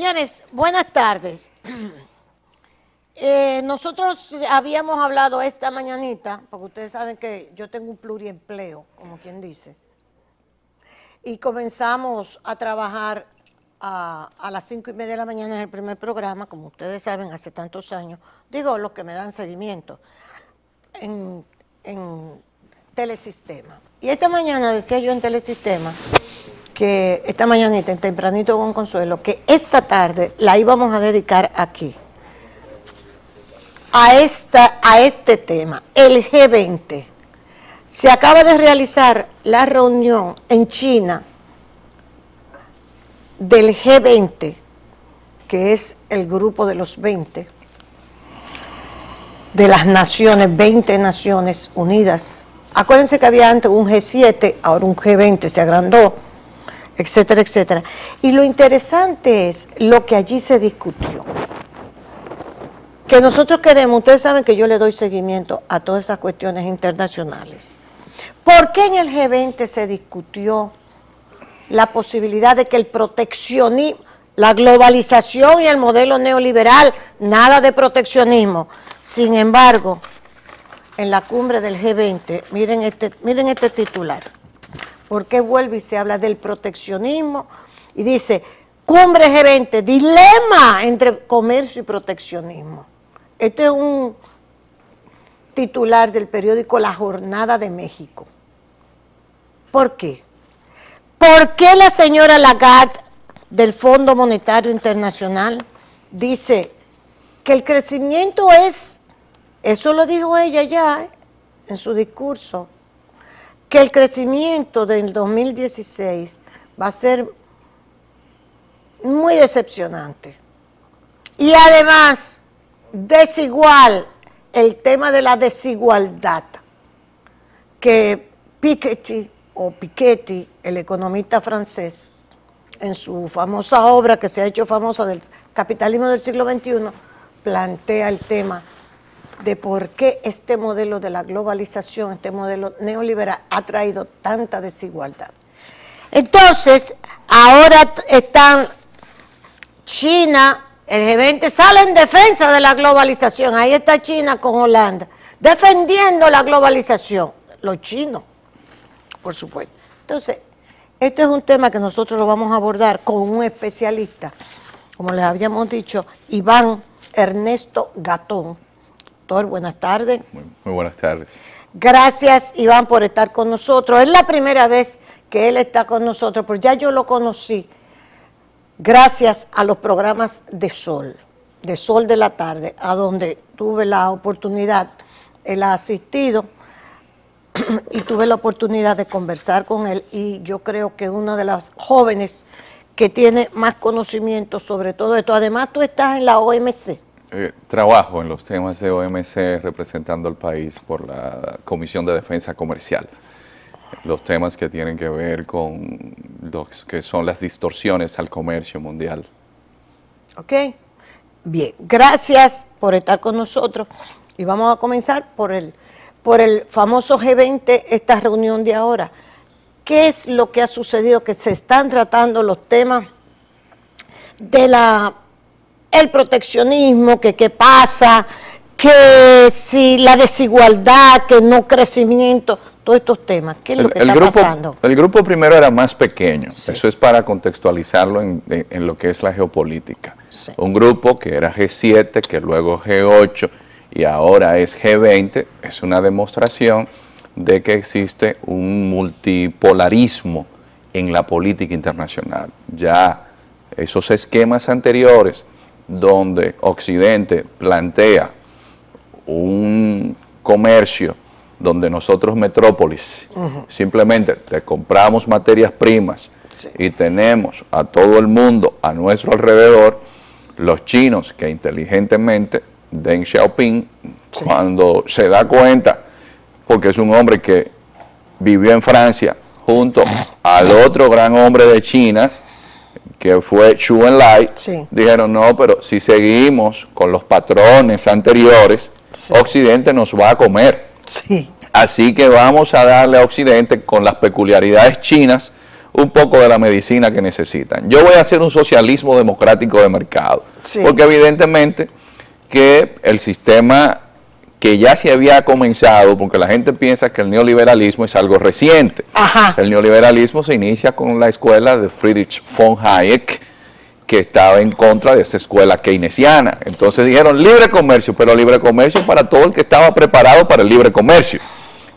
Señores, buenas tardes. Nosotros habíamos hablado esta mañanita, porque ustedes saben que yo tengo un pluriempleo, como quien dice, y comenzamos a trabajar a las 5:30 de la mañana en el primer programa, como ustedes saben, hace tantos años, digo, los que me dan seguimiento, en Telesistema. Y esta mañana decía yo en Telesistema, que esta mañanita, en tempranito con Consuelo, que esta tarde la íbamos a dedicar aquí, a este tema, el G20. Se acaba de realizar la reunión en China del G20, que es el grupo de los 20, de las naciones, 20 Naciones Unidas. Acuérdense que había antes un G7, ahora un G20, se agrandó, etcétera, etcétera. Y lo interesante es lo que allí se discutió. Que nosotros queremos, ustedes saben que yo le doy seguimiento a todas esas cuestiones internacionales. ¿Por qué en el G20 se discutió la posibilidad de que el proteccionismo, la globalización y el modelo neoliberal, nada de proteccionismo? Sin embargo, en la cumbre del G20, miren este titular, porque vuelve y se habla del proteccionismo y dice, cumbre G20, dilema entre comercio y proteccionismo. Este es un titular del periódico La Jornada de México. ¿Por qué? ¿Por qué la señora Lagarde del Fondo Monetario Internacional dice que el crecimiento es, eso lo dijo ella ya en su discurso, que el crecimiento del 2016 va a ser muy decepcionante? Y además, desigual, el tema de la desigualdad, que Piketty, el economista francés, en su famosa obra que se ha hecho famosa del capitalismo del siglo XXI, plantea el tema de por qué este modelo de la globalización, este modelo neoliberal ha traído tanta desigualdad. Entonces, ahora están China, el G20 sale en defensa de la globalización, ahí está China con Holanda, defendiendo la globalización, los chinos, por supuesto. Entonces, este es un tema que nosotros lo vamos a abordar con un especialista, como les habíamos dicho, Iván Ernesto Gatón. Doctor, buenas tardes. Muy buenas tardes. Gracias, Iván, por estar con nosotros. Es la primera vez que él está con nosotros, pero ya yo lo conocí gracias a los programas de Sol de la tarde, a donde tuve la oportunidad, él ha asistido y tuve la oportunidad de conversar con él, y yo creo que uno de los jóvenes que tiene más conocimiento sobre todo esto. Además, tú estás en la OMC. Trabajo en los temas de OMC representando al país por la Comisión de Defensa Comercial. Los temas que tienen que ver con los que son las distorsiones al comercio mundial. Ok, bien, gracias por estar con nosotros y vamos a comenzar por el famoso G20, esta reunión de ahora. ¿Qué es lo que ha sucedido? Que se están tratando los temas de el proteccionismo, que qué pasa, que si la desigualdad, que no crecimiento, todos estos temas. ¿Qué es lo que está pasando? El grupo primero era más pequeño, sí. Eso es para contextualizarlo en lo que es la geopolítica. Sí. Un grupo que era G7, que luego G8 y ahora es G20, es una demostración de que existe un multipolarismo en la política internacional. Ya esos esquemas anteriores donde Occidente plantea un comercio donde nosotros, metrópolis, simplemente te compramos materias primas, sí, y tenemos a todo el mundo a nuestro alrededor, los chinos que inteligentemente, Deng Xiaoping, sí, cuando se da cuenta, porque es un hombre que vivió en Francia junto al otro gran hombre de China, que fue Zhou Enlai, sí, dijeron, no, pero si seguimos con los patrones anteriores, sí, Occidente nos va a comer. Sí. Así que vamos a darle a Occidente, con las peculiaridades chinas, un poco de la medicina que necesitan. Yo voy a hacer un socialismo democrático de mercado, sí, porque evidentemente que el sistema que ya se había comenzado, porque la gente piensa que el neoliberalismo es algo reciente. Ajá. El neoliberalismo se inicia con la escuela de Friedrich von Hayek, que estaba en contra de esa escuela keynesiana. Entonces dijeron libre comercio, pero libre comercio para todo el que estaba preparado para el libre comercio,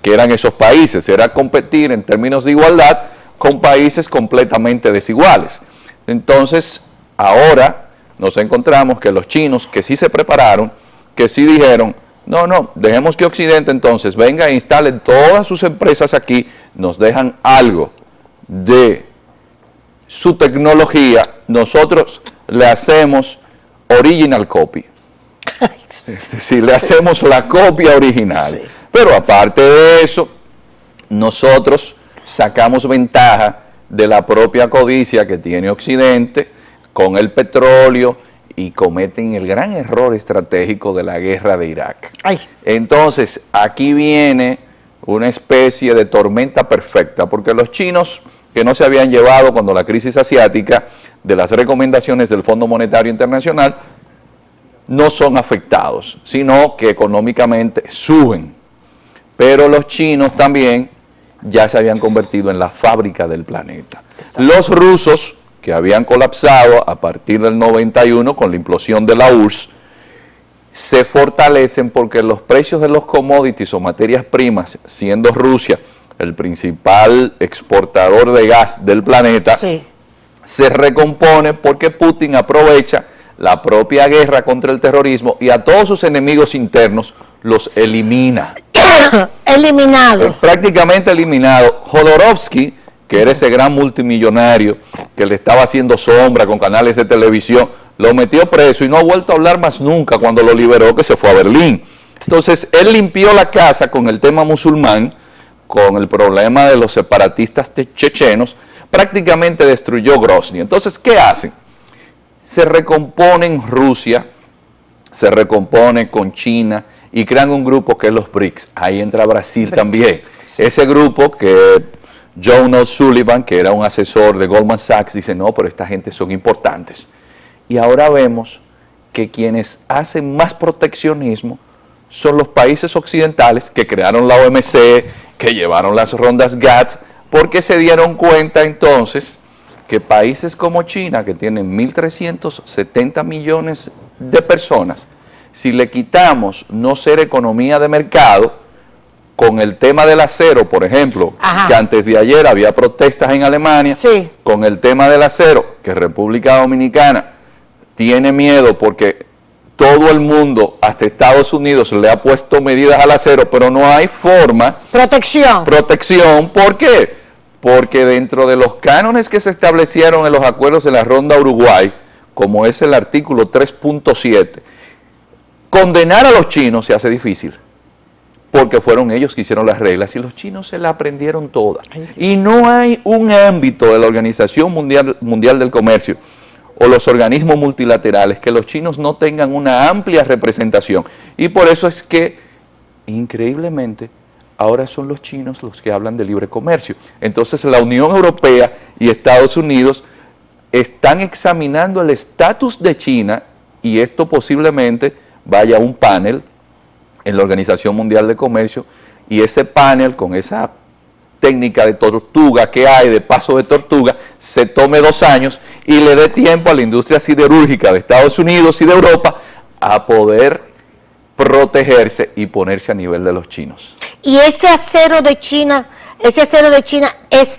que eran esos países. Era competir en términos de igualdad con países completamente desiguales. Entonces, ahora nos encontramos que los chinos, que sí se prepararon, que sí dijeron, no, dejemos que Occidente entonces venga e instale todas sus empresas aquí, nos dejan algo de su tecnología, nosotros le hacemos original copy. Es decir, le hacemos la copia original. Sí. Pero aparte de eso, nosotros sacamos ventaja de la propia codicia que tiene Occidente con el petróleo y cometen el gran error estratégico de la guerra de Irak. Ay. Entonces, aquí viene una especie de tormenta perfecta, porque los chinos, que no se habían llevado cuando la crisis asiática de las recomendaciones del Fondo Monetario Internacional, no son afectados, sino que económicamente suben. Pero los chinos también ya se habían convertido en la fábrica del planeta. Los rusos, que habían colapsado a partir del 91 con la implosión de la URSS, se fortalecen porque los precios de los commodities o materias primas, siendo Rusia el principal exportador de gas del planeta, sí, se recompone porque Putin aprovecha la propia guerra contra el terrorismo y a todos sus enemigos internos los elimina. Eliminado. Prácticamente eliminado. Jodorowsky, que era ese gran multimillonario que le estaba haciendo sombra con canales de televisión, lo metió preso y no ha vuelto a hablar más nunca cuando lo liberó, que se fue a Berlín. Entonces, él limpió la casa con el tema musulmán, con el problema de los separatistas chechenos, prácticamente destruyó Grozny. Entonces, ¿qué hacen? Se recomponen Rusia, se recompone con China y crean un grupo que es los BRICS. Ahí entra Brasil también. Sí. Ese grupo que John O'Sullivan, que era un asesor de Goldman Sachs, dice, no, pero esta gente son importantes. Y ahora vemos que quienes hacen más proteccionismo son los países occidentales que crearon la OMC, que llevaron las rondas GATT, porque se dieron cuenta entonces que países como China, que tienen 1.370 millones de personas, si le quitamos no ser economía de mercado, con el tema del acero, por ejemplo, ajá, que antes de ayer había protestas en Alemania, sí, con el tema del acero, que República Dominicana tiene miedo porque todo el mundo, hasta Estados Unidos, le ha puesto medidas al acero, pero no hay forma. Protección. Protección, ¿por qué? Porque dentro de los cánones que se establecieron en los acuerdos de la Ronda Uruguay, como es el artículo 3.7, condenar a los chinos se hace difícil, porque fueron ellos que hicieron las reglas y los chinos se la aprendieron todas. Y no hay un ámbito de la Organización Mundial del Comercio o los organismos multilaterales que los chinos no tengan una amplia representación. Y por eso es que, increíblemente, ahora son los chinos los que hablan de libre comercio. Entonces la Unión Europea y Estados Unidos están examinando el estatus de China y esto posiblemente vaya a un panel en la Organización Mundial de Comercio y ese panel con esa técnica de tortuga que hay, de paso de tortuga, se tome 2 años y le dé tiempo a la industria siderúrgica de Estados Unidos y de Europa a poder protegerse y ponerse a nivel de los chinos. Y ese acero de China es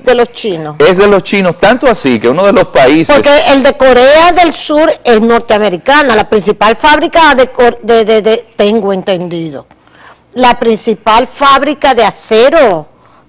de los chinos. Es de los chinos, tanto así que uno de los países... Porque el de Corea del Sur es norteamericana, la principal fábrica tengo entendido, la principal fábrica de acero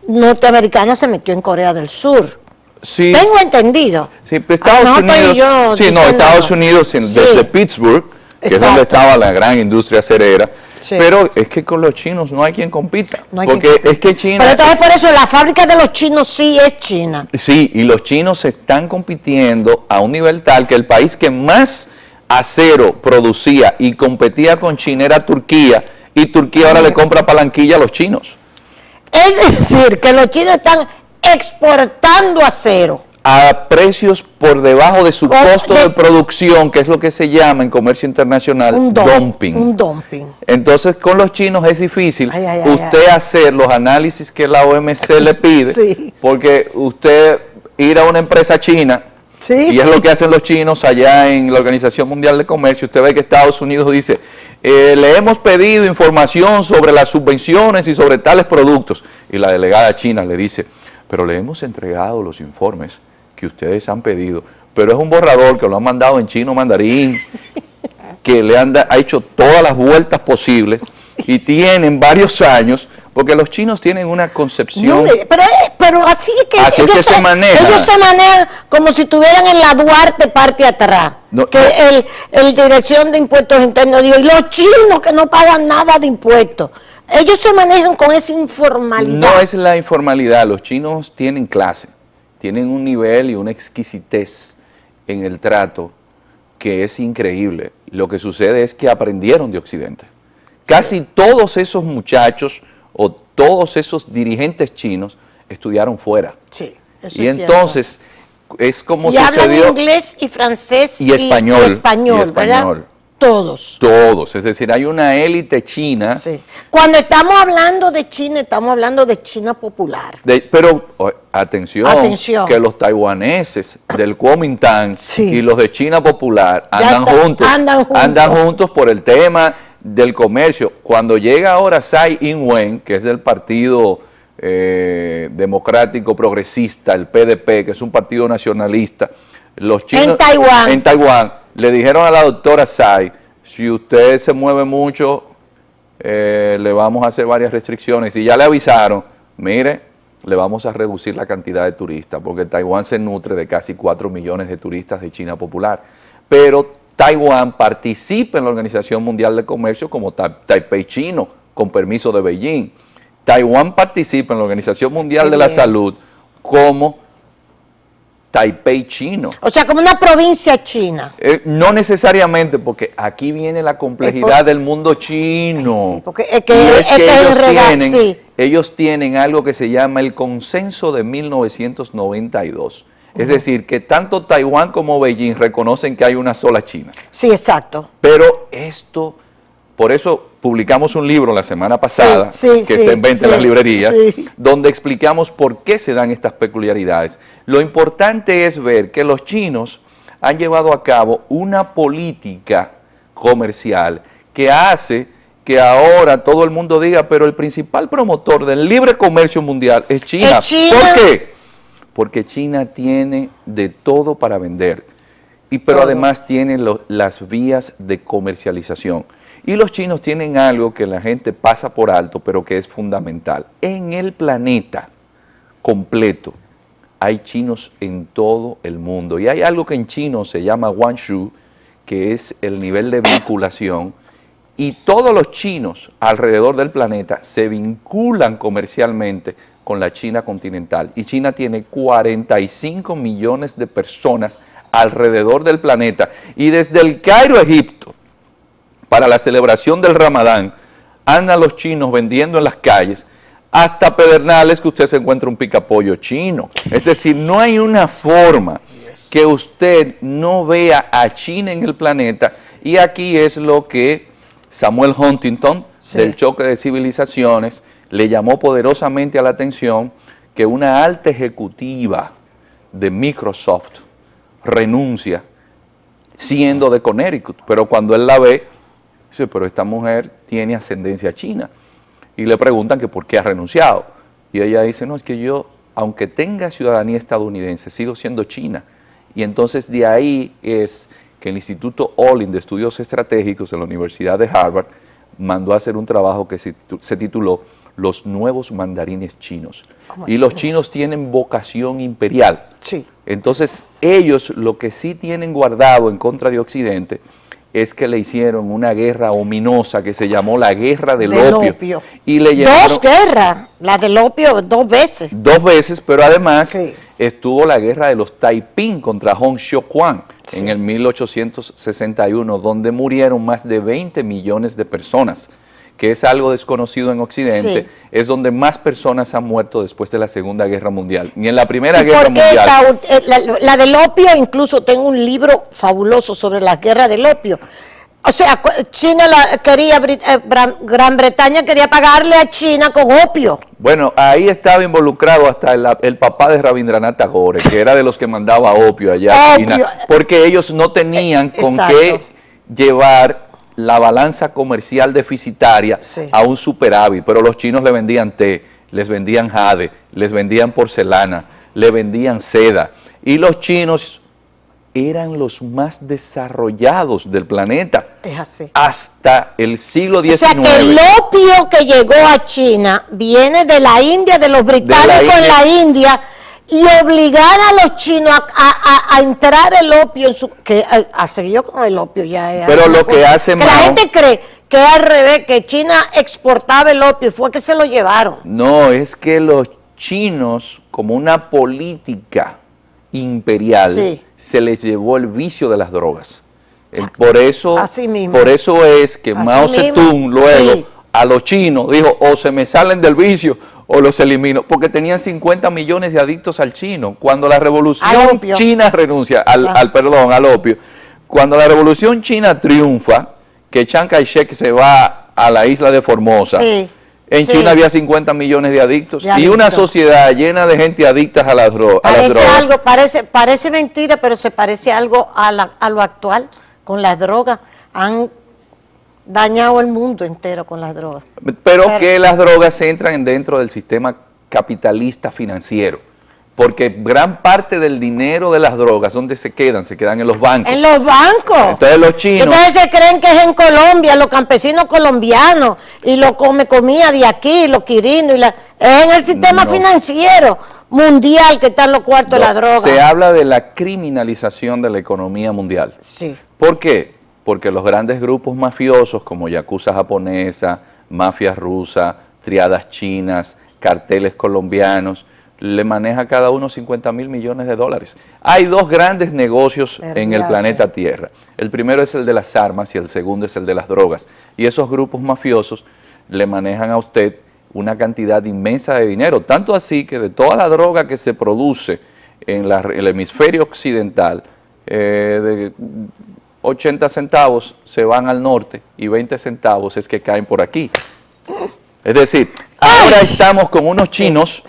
norteamericana se metió en Corea del Sur. Sí. Tengo entendido. Sí, pero Estados Unidos, desde Pittsburgh, que exacto, es donde estaba la gran industria acerera. Sí. Pero es que con los chinos no hay quien compita, no hay porque es que China... Pero entonces por eso la fábrica de los chinos sí es China. Sí, y los chinos están compitiendo a un nivel tal que el país que más acero producía y competía con China era Turquía, y Turquía ahora le compra palanquilla a los chinos. Es decir, que los chinos están exportando acero a precios por debajo de su costo de producción, que es lo que se llama en comercio internacional dumping. Un dumping. Entonces, con los chinos es difícil usted hacer los análisis que la OMC le pide, sí, porque usted ir a una empresa china, sí, y es lo que hacen los chinos allá en la Organización Mundial de Comercio, usted ve que Estados Unidos dice, le hemos pedido información sobre las subvenciones y sobre tales productos, y la delegada china le dice, pero le hemos entregado los informes que ustedes han pedido, pero es un borrador que lo han mandado en chino mandarín, que ha hecho todas las vueltas posibles y tienen varios años, porque los chinos tienen una concepción... No, pero así es que, así ellos, es que se manejan. Ellos se manejan como si estuvieran en la Duarte parte atrás, no, que el Dirección de Impuestos Internos dijo, y los chinos que no pagan nada de impuestos. Ellos se manejan con esa informalidad. No es la informalidad, los chinos tienen clase, tienen un nivel y una exquisitez en el trato que es increíble. Lo que sucede es que aprendieron de Occidente. Casi todos esos muchachos o todos esos dirigentes chinos estudiaron fuera. Sí, eso y es entonces es como y hablan sucedió... inglés y francés y español, ¿verdad? Todos. Todos, es decir, hay una élite china. Sí. Cuando estamos hablando de China, estamos hablando de China popular. Pero atención, que los taiwaneses del Kuomintang y los de China popular andan juntos por el tema del comercio. Cuando llega ahora Tsai Ing-wen, que es del Partido Democrático Progresista, el PDP, que es un partido nacionalista, los chinos en Taiwán le dijeron a la doctora Tsai, si usted se mueve mucho, le vamos a hacer varias restricciones. Y ya le avisaron, mire, le vamos a reducir la cantidad de turistas, porque Taiwán se nutre de casi 4 millones de turistas de China popular. Pero Taiwán participa en la Organización Mundial de Comercio como Taipei chino, con permiso de Beijing. Taiwán participa en la Organización Mundial de la Salud como Taipei chino. O sea, como una provincia china. No necesariamente, porque aquí viene la complejidad del mundo chino. Sí, porque es que ellos tienen algo que se llama el Consenso de 1992. Es decir, que tanto Taiwán como Beijing reconocen que hay una sola China. Sí, exacto. Pero esto, por eso publicamos un libro la semana pasada, que está en venta en las librerías, donde explicamos por qué se dan estas peculiaridades. Lo importante es ver que los chinos han llevado a cabo una política comercial que hace que ahora todo el mundo diga, pero el principal promotor del libre comercio mundial es China. ¿Por qué? Porque China tiene de todo para vender, pero además tiene las vías de comercialización. Y los chinos tienen algo que la gente pasa por alto, pero que es fundamental. En el planeta completo hay chinos en todo el mundo. Y hay algo que en chino se llama Guanshu, que es el nivel de vinculación. Y todos los chinos alrededor del planeta se vinculan comercialmente con la China continental. Y China tiene 45 millones de personas alrededor del planeta. Y desde el Cairo, Egipto, para la celebración del Ramadán, andan los chinos vendiendo en las calles, hasta Pedernales que usted se encuentra un picapollo chino. Es decir, no hay una forma que usted no vea a China en el planeta, y aquí es lo que Samuel Huntington, del Choque de Civilizaciones, le llamó poderosamente a la atención, que una alta ejecutiva de Microsoft renuncia siendo de Connecticut, pero cuando él la ve, dice, pero esta mujer tiene ascendencia china. Y le preguntan que por qué ha renunciado. Y ella dice, no, es que yo, aunque tenga ciudadanía estadounidense, sigo siendo china. Y entonces de ahí es que el Instituto Olin de Estudios Estratégicos de la Universidad de Harvard mandó a hacer un trabajo que se tituló Los Nuevos Mandarines Chinos. Y los chinos tienen vocación imperial. Sí. Entonces ellos lo que sí tienen guardado en contra de Occidente es que le hicieron una guerra ominosa que se llamó la Guerra del Opio. Y le llamaron, 2 guerras, la del opio 2 veces. 2 veces, pero además estuvo la Guerra de los Taiping contra Hong Xiuquan en el 1861, donde murieron más de 20 millones de personas, que es algo desconocido en Occidente, Sí. es donde más personas han muerto después de la Segunda Guerra Mundial. Ni en la Primera ¿Y Guerra por qué Mundial. la del opio? Incluso tengo un libro fabuloso sobre la guerra del opio. O sea, China quería, Gran Bretaña quería pagarle a China con opio. Bueno, ahí estaba involucrado hasta el papá de Rabindranath Tagore, que era de los que mandaba opio allá a China, porque ellos no tenían con qué llevar la balanza comercial deficitaria a un superávit, pero los chinos le vendían té, les vendían jade, les vendían porcelana, le vendían seda, y los chinos eran los más desarrollados del planeta. Es así. Hasta el siglo XIX. O sea que el opio que llegó a China viene de la India, de los británicos en la India, y obligar a los chinos a entrar el opio en su... a seguir con el opio ya. Pero lo que hace Mao... la gente cree que es al revés, que China exportaba el opio y fue que se lo llevaron. No, es que los chinos, como una política imperial, se les llevó el vicio de las drogas. Por eso es que Mao Zedong luego a los chinos dijo, o se me salen del vicio o los elimino, porque tenían 50 millones de adictos al chino. Cuando la revolución china renuncia al opio, cuando la revolución china triunfa, que Chiang Kai-shek se va a la isla de Formosa, en China había 50 millones de adictos y una sociedad llena de gente adicta a las drogas. Parece mentira, pero se parece algo a lo actual con las drogas. Han dañado el mundo entero con las drogas. Pero que las drogas entran dentro del sistema capitalista financiero, porque gran parte del dinero de las drogas, ¿dónde se quedan? Se quedan en los bancos. En los bancos. Entonces los chinos... Ustedes se creen que es en Colombia, los campesinos colombianos, y lo comida de aquí, los quirinos, es en el sistema financiero mundial que están los cuartos de la droga. Se habla de la criminalización de la economía mundial. Sí. ¿Por qué? Porque los grandes grupos mafiosos como yakuza japonesa, mafia rusa, triadas chinas, carteles colombianos, le maneja cada uno 50.000 millones de dólares. Hay dos grandes negocios en el planeta Tierra. El primero es el de las armas y el segundo es el de las drogas. Y esos grupos mafiosos le manejan a usted una cantidad inmensa de dinero, tanto así que de toda la droga que se produce en el hemisferio occidental, de 80 centavos se van al norte y 20 centavos es que caen por aquí. Es decir, ahora estamos con unos chinos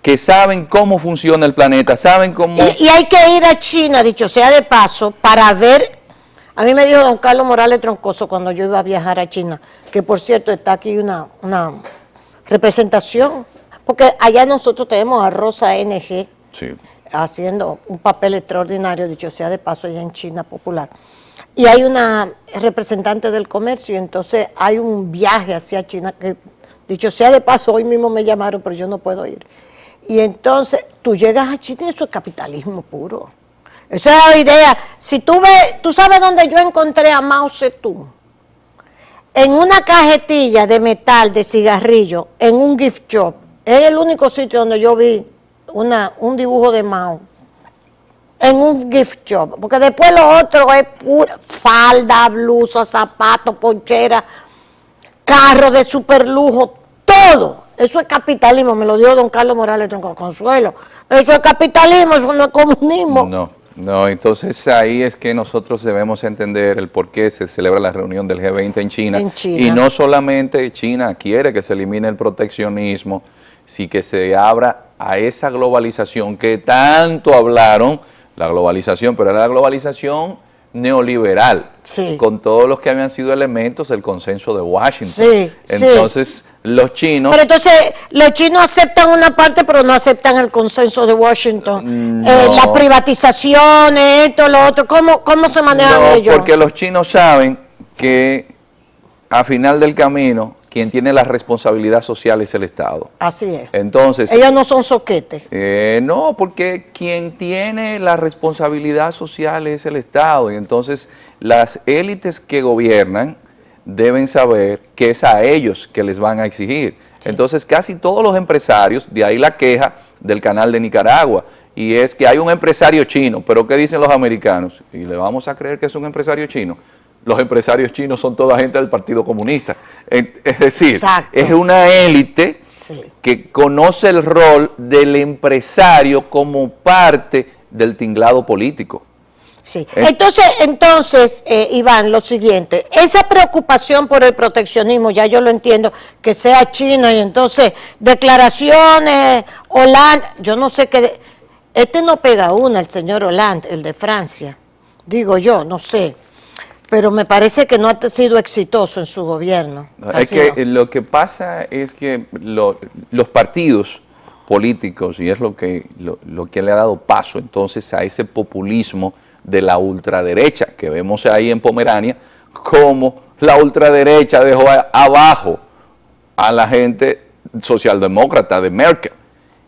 que saben cómo funciona el planeta, saben cómo... Y hay que ir a China, dicho sea de paso, para ver... A mí me dijo don Carlos Morales Troncoso cuando yo iba a viajar a China, que por cierto está aquí una representación, porque allá nosotros tenemos a Rosa NG haciendo un papel extraordinario, dicho sea de paso, allá en China Popular. Y hay una representante del comercio, y entonces hay un viaje hacia China que, dicho sea de paso, hoy mismo me llamaron, pero yo no puedo ir. Y entonces tú llegas a China y eso es capitalismo puro. Esa es la idea. Si tú ves, tú sabes dónde yo encontré a Mao Zedong, en una cajetilla de metal de cigarrillo, en un gift shop. Es el único sitio donde yo vi un dibujo de Mao, en un gift shop, porque después lo otro es pura falda, blusa, zapatos, ponchera, carro de super lujo, todo. Eso es capitalismo, me lo dio don Carlos Morales Consuelo. Eso es capitalismo, eso no es comunismo. No, entonces ahí es que nosotros debemos entender el por qué se celebra la reunión del G20 en China. Y no solamente China quiere que se elimine el proteccionismo, sí que se abra a esa globalización que tanto hablaron, la globalización, pero era la globalización neoliberal, con todos los que habían sido elementos del consenso de Washington. Entonces, los chinos... Pero entonces, los chinos aceptan una parte, pero no aceptan el consenso de Washington. Las privatizaciones, esto, lo otro, ¿cómo se manejan ellos? Porque los chinos saben que a final del camino, quien tiene la responsabilidad social es el Estado. Así es. Entonces, ellos no son soquetes. No, porque quien tiene la responsabilidad social es el Estado. Y entonces, las élites que gobiernan deben saber que es a ellos que les van a exigir. Entonces, casi todos los empresarios, de ahí la queja del canal de Nicaragua, y es que hay un empresario chino, pero ¿qué dicen los americanos? ¿Y le vamos a creer que es un empresario chino? los empresarios chinos son toda gente del Partido Comunista. Es decir, Exacto. es una élite Sí. que conoce el rol del empresario como parte del tinglado político. Sí. Entonces, Iván, lo siguiente, esa preocupación por el proteccionismo, ya yo lo entiendo, que sea China y entonces declaraciones, Hollande, yo no sé qué, este no pega una, el señor Hollande, el de Francia, digo yo, no sé, pero me parece que no ha sido exitoso en su gobierno. Es que lo que pasa es que los partidos políticos, y es lo que le ha dado paso entonces a ese populismo de la ultraderecha, que vemos ahí en Pomerania, como la ultraderecha dejó abajo a la gente socialdemócrata de Merkel,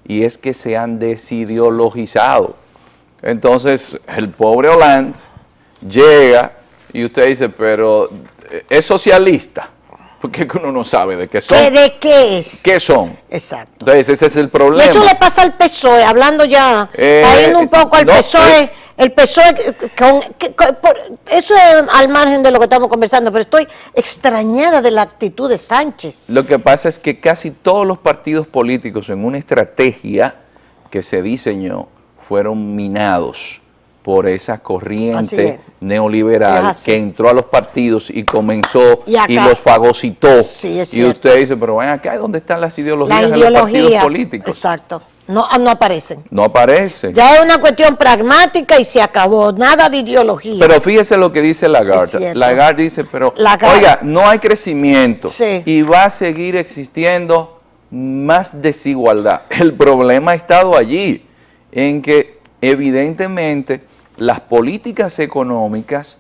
y es que se han desideologizado. Entonces, el pobre Hollande llega y usted dice, pero ¿es socialista? Porque uno no sabe de qué son. ¿De qué es? ¿Qué son? Exacto. Entonces, ese es el problema. Y eso le pasa al PSOE, hablando ya, yendo un poco al PSOE, el PSOE, eso es al margen de lo que estamos conversando, pero estoy extrañada de la actitud de Sánchez. Lo que pasa es que casi todos los partidos políticos en una estrategia que se diseñó fueron minados por esa corriente neoliberal que entró a los partidos y comenzó y los fagocitó. Sí, es y usted dice, pero ven acá, ¿dónde están las ideologías de los partidos políticos? Exacto. No aparecen. No aparecen. Ya es una cuestión pragmática y se acabó, nada de ideología. Pero fíjese lo que dice Lagarde. Lagarde dice, pero oiga, no hay crecimiento y va a seguir existiendo más desigualdad. El problema ha estado allí, en que evidentemente las políticas económicas,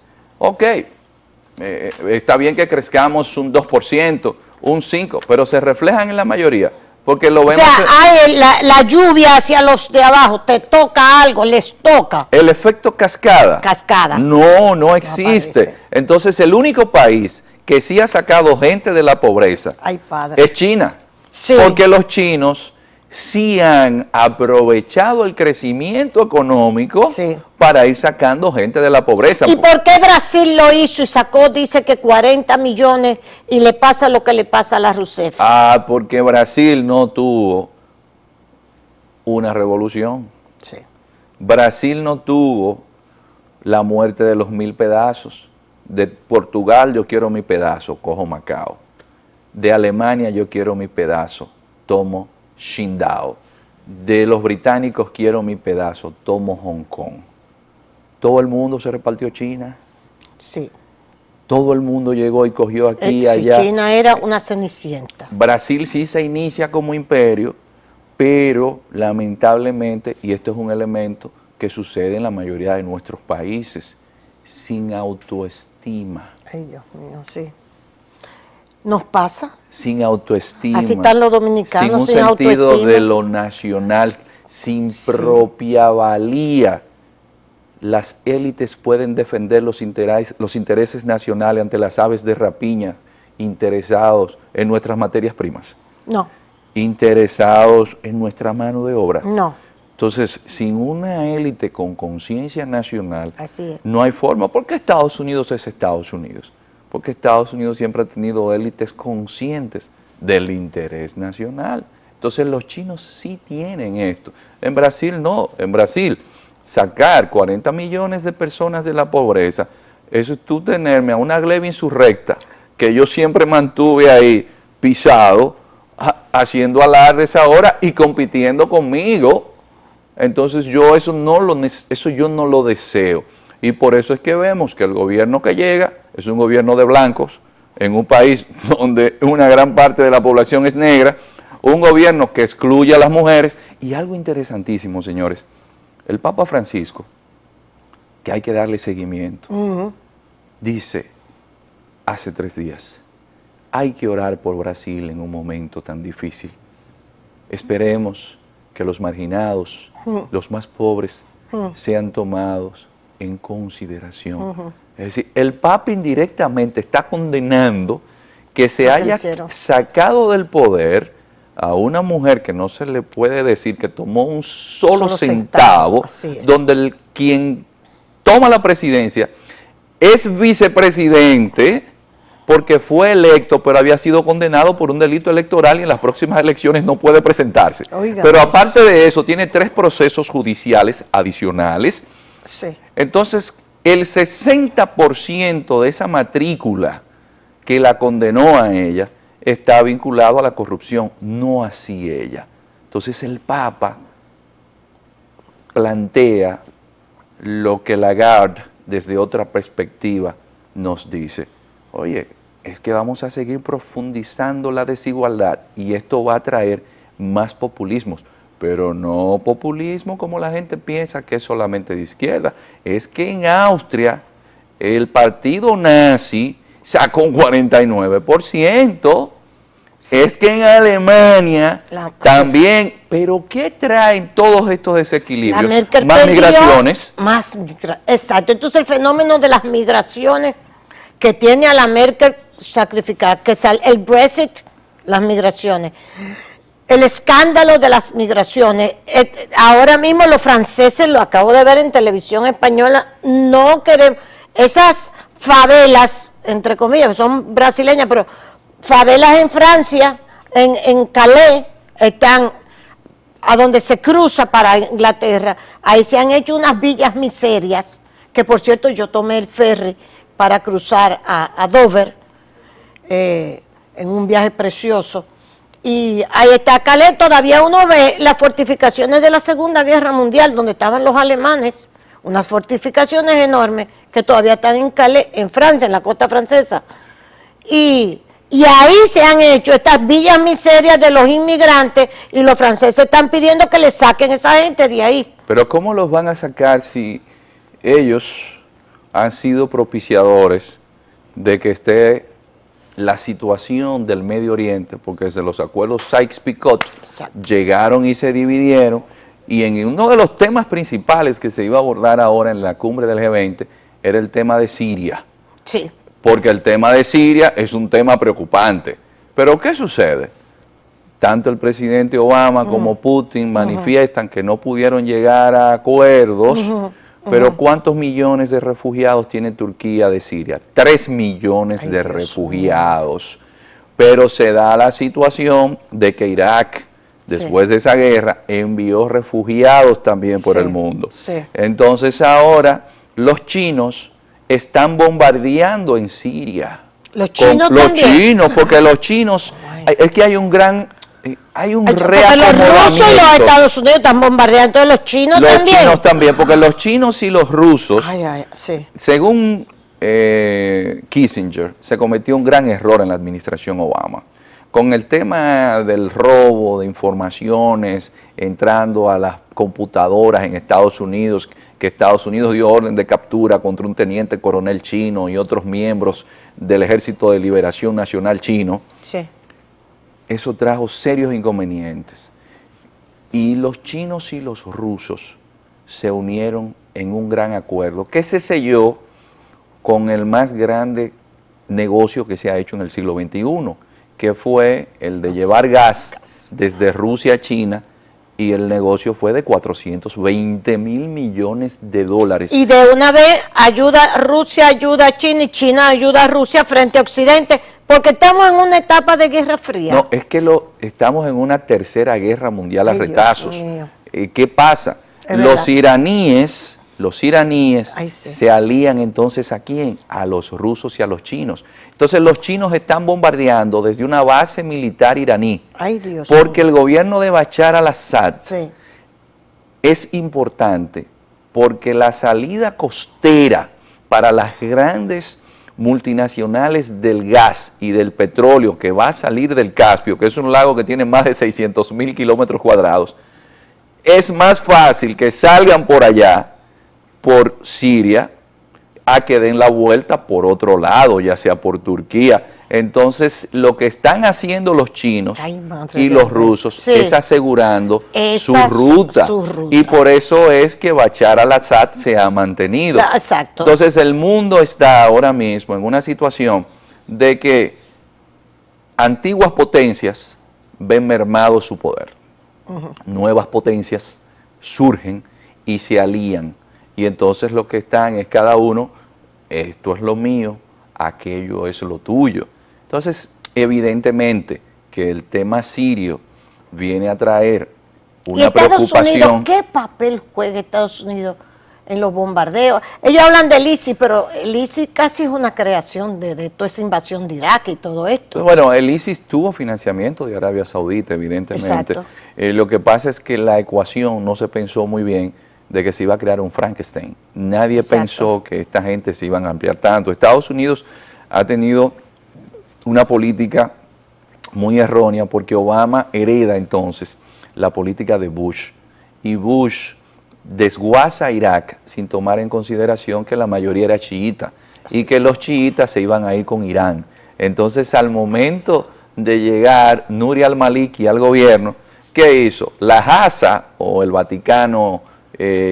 está bien que crezcamos un 2%, un 5%, pero se reflejan en la mayoría. Porque lo vemos. O sea, hay la lluvia hacia los de abajo, te toca algo, les toca. El efecto cascada. Cascada. No existe. Entonces, el único país que sí ha sacado gente de la pobreza es China. Sí. Porque los chinos sí han aprovechado el crecimiento económico para ir sacando gente de la pobreza. ¿Y por qué Brasil lo hizo y sacó, dice que 40 millones y le pasa lo que le pasa a la Rousseff? Porque Brasil no tuvo una revolución. Sí. Brasil no tuvo la muerte de los 1000 pedazos. De Portugal yo quiero mi pedazo, cojo Macao. De Alemania yo quiero mi pedazo, tomo Qingdao. De los británicos quiero mi pedazo, tomo Hong Kong. Todo el mundo se repartió China. Sí. Todo el mundo llegó y cogió aquí y allá. China era una cenicienta. Brasil sí se inicia como imperio, pero lamentablemente, y esto es un elemento que sucede en la mayoría de nuestros países, sin autoestima. Ay, Dios mío, sí. ¿Nos pasa? Sin autoestima. Así están los dominicanos, sin un sentido de lo nacional, sin propia valía. Las élites pueden defender los intereses nacionales ante las aves de rapiña, interesados en nuestras materias primas. No. Interesados en nuestra mano de obra. No. Entonces, sin una élite con conciencia nacional, así es, no hay forma. ¿Por qué Estados Unidos es Estados Unidos? Porque Estados Unidos siempre ha tenido élites conscientes del interés nacional. Entonces los chinos sí tienen esto. En Brasil no. En Brasil, sacar 40 millones de personas de la pobreza, eso es tú tenerme a una gleba insurrecta, que yo siempre mantuve ahí pisado, haciendo alardes ahora y compitiendo conmigo. Entonces eso yo no lo deseo. Y por eso es que vemos que el gobierno que llega es un gobierno de blancos, en un país donde una gran parte de la población es negra, un gobierno que excluye a las mujeres. Y algo interesantísimo, señores, el Papa Francisco, que hay que darle seguimiento, dice hace 3 días, hay que orar por Brasil en un momento tan difícil. Esperemos que los marginados, los más pobres, sean tomados en consideración. Es decir, el Papa indirectamente está condenando que se haya sacado del poder a una mujer que no se le puede decir que tomó un solo centavo, donde quien toma la presidencia es vicepresidente porque fue electo, pero había sido condenado por un delito electoral y en las próximas elecciones no puede presentarse. Oiga, pero aparte de eso, tiene 3 procesos judiciales adicionales. Sí. Entonces, el 60% de esa matrícula que la condenó a ella está vinculado a la corrupción, no así ella. Entonces, el Papa plantea lo que Lagarde, desde otra perspectiva, nos dice. Oye, es que vamos a seguir profundizando la desigualdad y esto va a traer más populismos, pero no populismo como la gente piensa que es solamente de izquierda. Es que en Austria el partido nazi sacó un 49%. Es que en Alemania también, pero ¿qué traen todos estos desequilibrios? Más migraciones. Exacto, entonces el fenómeno de las migraciones que tiene a la Merkel sacrificada, que sale el Brexit, las migraciones, el escándalo de las migraciones. Ahora mismo los franceses, lo acabo de ver en televisión española, no queremos, esas favelas, entre comillas, son brasileñas, pero favelas en Francia, en Calais, están a donde se cruza para Inglaterra, ahí se han hecho unas villas miserias, que por cierto yo tomé el ferry para cruzar a Dover, en un viaje precioso, y ahí está Calais. Todavía uno ve las fortificaciones de la Segunda Guerra Mundial, donde estaban los alemanes, unas fortificaciones enormes, que todavía están en Calais, en Francia, en la costa francesa, y ahí se han hecho estas villas miserias de los inmigrantes, y los franceses están pidiendo que le saquen a esa gente de ahí. Pero ¿cómo los van a sacar si ellos han sido propiciadores de que esté la situación del Medio Oriente? Porque desde los acuerdos Sykes-Picot llegaron y se dividieron, y en uno de los temas principales que se iba a abordar ahora en la cumbre del G20 era el tema de Siria. Sí. Porque el tema de Siria es un tema preocupante. Pero ¿qué sucede? Tanto el presidente Obama como Putin manifiestan que no pudieron llegar a acuerdos, pero ¿cuántos millones de refugiados tiene Turquía de Siria? 3 millones de refugiados. Pero se da la situación de que Irak, después de esa guerra, envió refugiados también por el mundo. Entonces ahora los chinos están bombardeando en Siria. Los chinos también. Los chinos, porque los chinos, es que hay un gran, reacomodamiento. Los rusos y los Estados Unidos están bombardeando, entonces los chinos también. Los chinos también, porque los chinos y los rusos, según Kissinger, se cometió un gran error en la administración Obama. Con el tema del robo de informaciones entrando a las computadoras en Estados Unidos, que Estados Unidos dio orden de captura contra un teniente coronel chino y otros miembros del Ejército de Liberación Nacional chino, eso trajo serios inconvenientes. Y los chinos y los rusos se unieron en un gran acuerdo que se selló con el más grande negocio que se ha hecho en el siglo XXI, que fue el de llevar gas desde Rusia a China, y el negocio fue de 420 mil millones de dólares. Y de una vez Rusia ayuda a China y China ayuda a Rusia frente a Occidente, porque estamos en una etapa de guerra fría. No, es que estamos en una tercera guerra mundial a retazos. ¿Qué pasa? Los iraníes se alían entonces ¿a quién? A los rusos y a los chinos. Entonces los chinos están bombardeando desde una base militar iraní. Porque el gobierno de Bashar al-Assad es importante, porque la salida costera para las grandes multinacionales del gas y del petróleo que va a salir del Caspio, que es un lago que tiene más de 600.000 kilómetros cuadrados, es más fácil que salgan por allá, por Siria, a que den la vuelta por otro lado, ya sea por Turquía. Entonces, lo que están haciendo los chinos y los rusos es asegurando su ruta. Y por eso es que Bashar al-Assad se ha mantenido. Entonces, el mundo está ahora mismo en una situación de que antiguas potencias ven mermado su poder. Nuevas potencias surgen y se alían. Y entonces lo que están es cada uno esto es lo mío, aquello es lo tuyo. Entonces, evidentemente que el tema sirio viene a traer una ¿Y Estados preocupación. Unidos, qué papel juega Estados Unidos en los bombardeos? Ellos hablan del ISIS, pero el ISIS casi es una creación de toda esa invasión de Irak y todo esto. Bueno, el ISIS tuvo financiamiento de Arabia Saudita, evidentemente. Exacto. Lo que pasa es que la ecuación no se pensó muy bien de que se iba a crear un Frankenstein. Nadie Exacto. pensó que esta gente se iban a ampliar tanto. Estados Unidos ha tenido una política muy errónea porque Obama hereda entonces la política de Bush. Y Bush desguaza a Irak sin tomar en consideración que la mayoría era chiita y que los chiitas se iban a ir con Irán. Entonces, al momento de llegar Nuri al-Maliki al gobierno, ¿qué hizo? La Hasa, o el Vaticano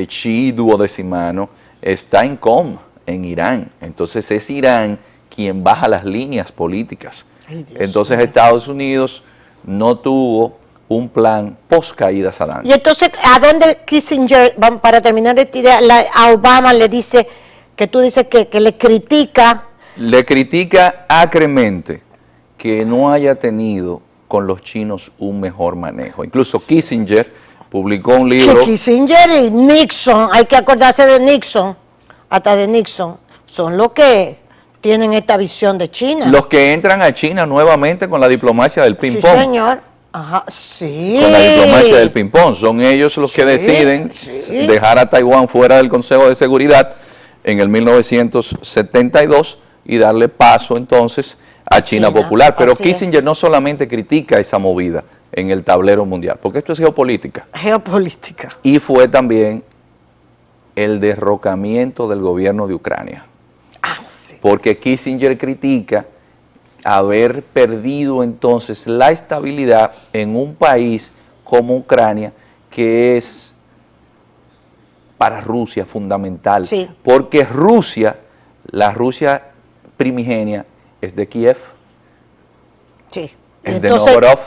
chií duodecimano, está en coma en Irán. Entonces, es Irán quien baja las líneas políticas. Entonces, Estados Unidos no tuvo un plan post caída Saddam. Y entonces, ¿a dónde Kissinger, para terminar esta idea, a Obama le dice, que tú dices que le critica? Le critica acremente que no haya tenido con los chinos un mejor manejo. Incluso Kissinger publicó un libro. Que Kissinger y Nixon, hay que acordarse de Nixon, hasta de Nixon, son los que tienen esta visión de China. Los que entran a China nuevamente con la diplomacia del ping-pong. Sí, señor. Ajá, sí. Con la diplomacia del ping-pong. Son ellos los que deciden dejar a Taiwán fuera del Consejo de Seguridad en el 1972 y darle paso entonces a China Popular. Pero Kissinger no solamente critica esa movida en el tablero mundial, porque esto es geopolítica. Geopolítica. Y fue también el derrocamiento del gobierno de Ucrania. Ah, sí. Porque Kissinger critica haber perdido entonces la estabilidad en un país como Ucrania, que es para Rusia fundamental. Sí. Porque Rusia, la Rusia primigenia, es de Kiev, Sí. es de Novgorod.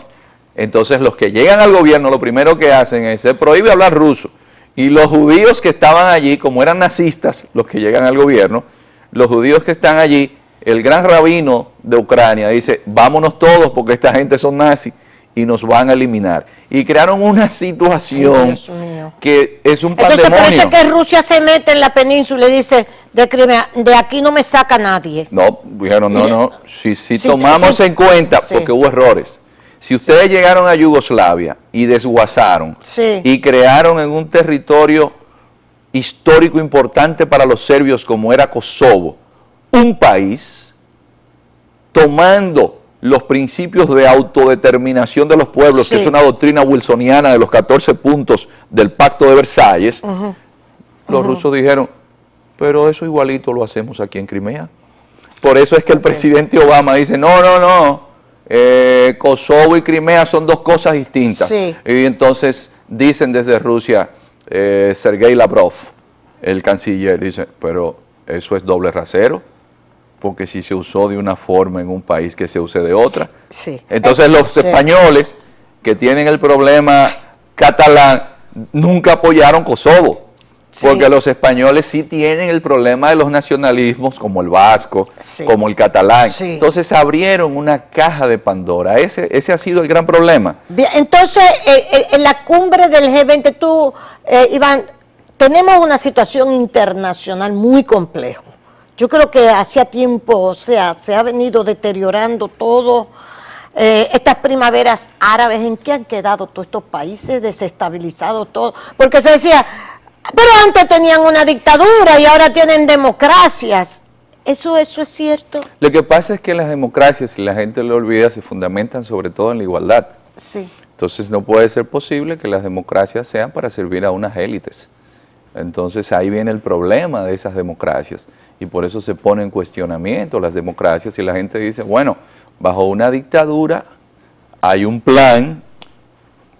Entonces los que llegan al gobierno lo primero que hacen es se prohíbe hablar ruso. Y los judíos que estaban allí, como eran nazistas, los que llegan al gobierno, los judíos que están allí, el gran rabino de Ucrania dice, vámonos todos porque esta gente son nazis y nos van a eliminar. Y crearon una situación que es un pandemonio. Entonces parece que Rusia se mete en la península y dice, de Crimea, de aquí no me saca nadie. No, dijeron, no, si tomamos en cuenta, porque hubo errores. Si ustedes llegaron a Yugoslavia y desguazaron y crearon en un territorio histórico importante para los serbios como era Kosovo, un país tomando los principios de autodeterminación de los pueblos, que es una doctrina wilsoniana de los 14 puntos del Pacto de Versalles, los rusos dijeron, pero eso igualito lo hacemos aquí en Crimea. Por eso es que el presidente Obama dice, no, Kosovo y Crimea son dos cosas distintas. Y entonces dicen desde Rusia, Sergei Lavrov, el canciller, dice, pero eso es doble rasero, porque si se usó de una forma en un país que se use de otra. Entonces los españoles que tienen el problema catalán nunca apoyaron Kosovo, porque los españoles sí tienen el problema de los nacionalismos como el vasco, como el catalán. Entonces abrieron una caja de Pandora. Ese ha sido el gran problema. Bien, entonces en la cumbre del G20, tú, Iván, tenemos una situación internacional muy compleja. Yo creo que hacía tiempo, o sea, se ha venido deteriorando todo. Estas primaveras árabes, ¿en qué han quedado todos estos países desestabilizados todos? Porque se decía, pero antes tenían una dictadura y ahora tienen democracias. ¿Eso es cierto? Lo que pasa es que las democracias, si la gente lo olvida, se fundamentan sobre todo en la igualdad. Entonces no puede ser posible que las democracias sean para servir a unas élites. Entonces ahí viene el problema de esas democracias y por eso se pone en cuestionamiento las democracias y la gente dice, bueno, bajo una dictadura hay un plan,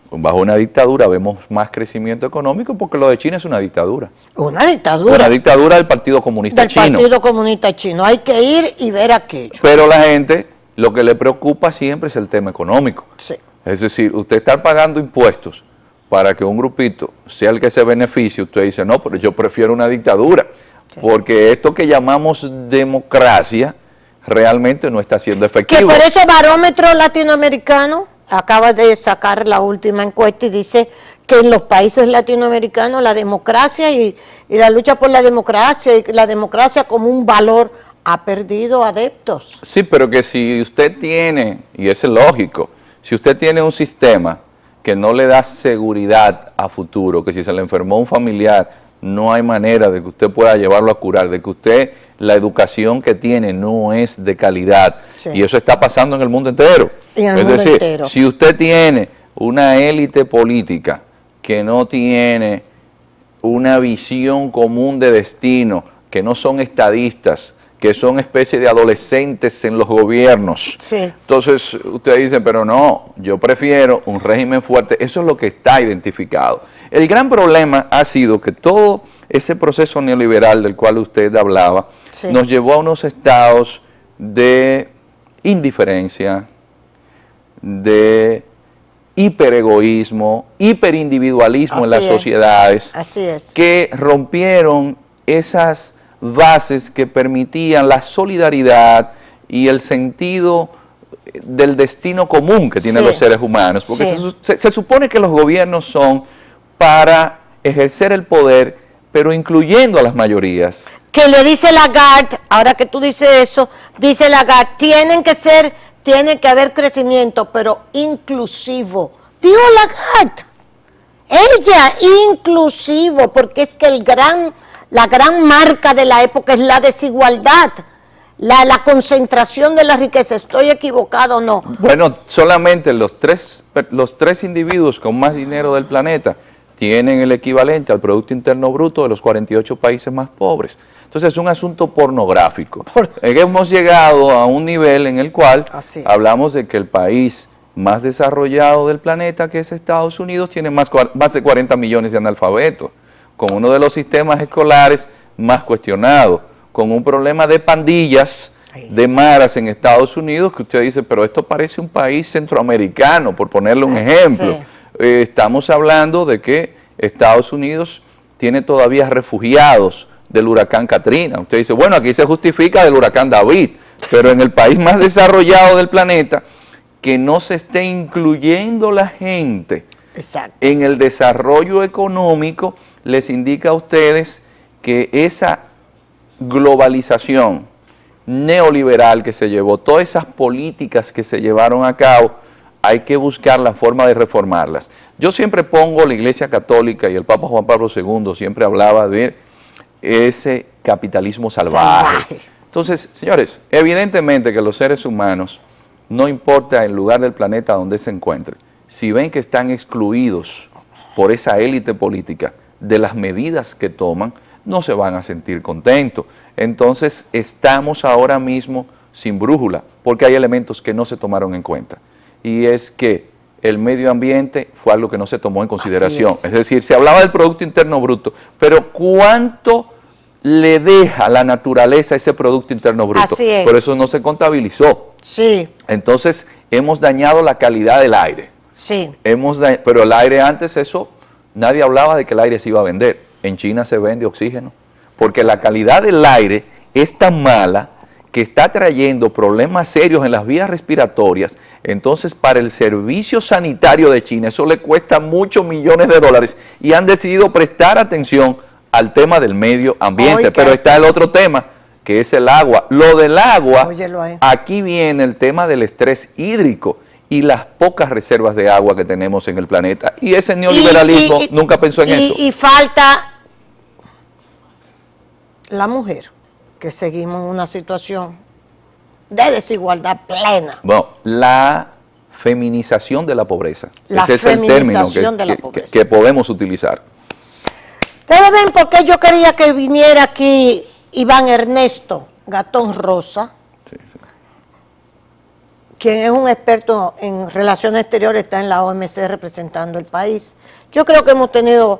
bajo una dictadura vemos más crecimiento económico porque lo de China es una dictadura. Una dictadura. Una dictadura del Partido Comunista Chino. Del Partido Comunista Chino, hay que ir y ver aquello. Pero la gente lo que le preocupa siempre es el tema económico. Es decir, usted está pagando impuestos para que un grupito sea el que se beneficie, usted dice, no, pero yo prefiero una dictadura, Sí. Porque esto que llamamos democracia realmente no está siendo efectivo. Que por eso Barómetro Latinoamericano acaba de sacar la última encuesta y dice que en los países latinoamericanos la democracia y la lucha por la democracia y la democracia como un valor ha perdido adeptos. Sí, pero que si usted tiene, y eso es lógico, si usted tiene un sistema que no le da seguridad a futuro, que si se le enfermó un familiar, no hay manera de que usted pueda llevarlo a curar, de que usted, la educación que tiene no es de calidad. Sí. Y eso está pasando en el mundo entero. Es decir, si usted tiene una élite política que no tiene una visión común de destino, que no son estadistas, que son especie de adolescentes en los gobiernos. Sí. Entonces, usted dice, pero no, yo prefiero un régimen fuerte. Eso es lo que está identificado. El gran problema ha sido que todo ese proceso neoliberal del cual usted hablaba, sí, nos llevó a unos estados de indiferencia, de hiperegoísmo, hiperindividualismo en las sociedades, así es, que rompieron esas bases que permitían la solidaridad y el sentido del destino común que tienen los seres humanos, porque se supone que los gobiernos son para ejercer el poder, pero incluyendo a las mayorías. Que le dice Lagarde, ahora que tú dices eso, dice Lagarde, tiene que haber crecimiento, pero inclusivo. Dijo Lagarde, ella inclusivo, porque es que la gran marca de la época es la desigualdad, la concentración de la riqueza. ¿Estoy equivocado o no? Bueno, solamente los tres individuos con más dinero del planeta tienen el equivalente al Producto Interno Bruto de los 48 países más pobres. Entonces es un asunto pornográfico. Hemos llegado a un nivel en el cual hablamos de que el país más desarrollado del planeta, que es Estados Unidos, tiene más de 40 millones de analfabetos, con uno de los sistemas escolares más cuestionados, con un problema de pandillas, de maras en Estados Unidos, que usted dice, pero esto parece un país centroamericano, por ponerle un ejemplo. Sí. Estamos hablando de que Estados Unidos tiene todavía refugiados del huracán Katrina. Usted dice, bueno, aquí se justifica del huracán David, pero en el país más desarrollado del planeta, que no se esté incluyendo la gente en el desarrollo económico, les indica a ustedes que esa globalización neoliberal que se llevó, todas esas políticas que se llevaron a cabo, hay que buscar la forma de reformarlas. Yo siempre pongo la Iglesia Católica, y el Papa Juan Pablo II siempre hablaba de ese capitalismo salvaje. Entonces, señores, evidentemente que los seres humanos, no importa el lugar del planeta donde se encuentren, si ven que están excluidos por esa élite política de las medidas que toman, no se van a sentir contentos. Entonces, estamos ahora mismo sin brújula, porque hay elementos que no se tomaron en cuenta. Y es que el medio ambiente fue algo que no se tomó en consideración. Es decir, se hablaba del Producto Interno Bruto, pero ¿cuánto le deja la naturaleza a ese Producto Interno Bruto? Por eso no se contabilizó. Entonces, hemos dañado la calidad del aire. Pero el aire antes, eso, nadie hablaba de que el aire se iba a vender. En China se vende oxígeno, porque la calidad del aire es tan mala que está trayendo problemas serios en las vías respiratorias. Entonces, para el servicio sanitario de China, eso le cuesta muchos millones de dólares y han decidido prestar atención al tema del medio ambiente. Pero está el otro tema, que es el agua. Lo del agua, aquí viene el tema del estrés hídrico y las pocas reservas de agua que tenemos en el planeta. Y ese neoliberalismo nunca pensó en eso. Y falta la mujer, que seguimos en una situación de desigualdad plena. Bueno, la feminización de la pobreza. Ese es el término que podemos utilizar. Ustedes ven por qué yo quería que viniera aquí Iván Ernesto Gatón Rosa, quien es un experto en relaciones exteriores, está en la OMC representando el país. Yo creo que hemos tenido...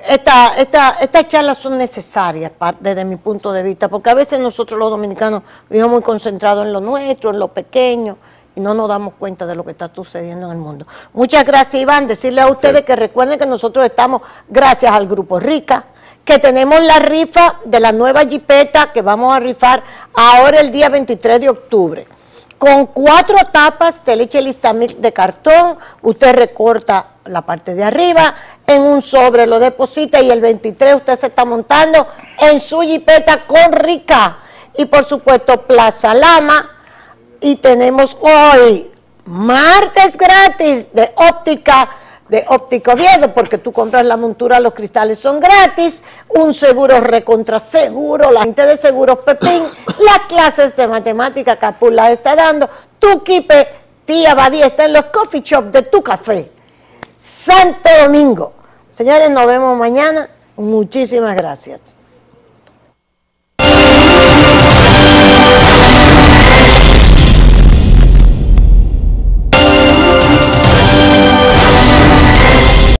Estas charlas son necesarias desde mi punto de vista, porque a veces nosotros los dominicanos vivimos muy concentrados en lo nuestro, en lo pequeño, y no nos damos cuenta de lo que está sucediendo en el mundo. Muchas gracias, Iván. Decirle a ustedes que recuerden que nosotros estamos gracias al Grupo Rica, que tenemos la rifa de la nueva jipeta que vamos a rifar ahora el día 23 de octubre. Con 4 tapas de leche Listamil de cartón, usted recorta la parte de arriba, en un sobre lo deposita y el 23 usted se está montando en su jipeta con rica. Y por supuesto Plaza Lama, y tenemos hoy martes gratis de Óptica Oviedo, porque tú compras la montura, los cristales son gratis, un seguro recontra seguro, la gente de Seguros Pepín, las clases de matemática que Apul la está dando, tu kipe, tía Badía está en los coffee shop de tu café. Santo Domingo. Señores, nos vemos mañana. Muchísimas gracias.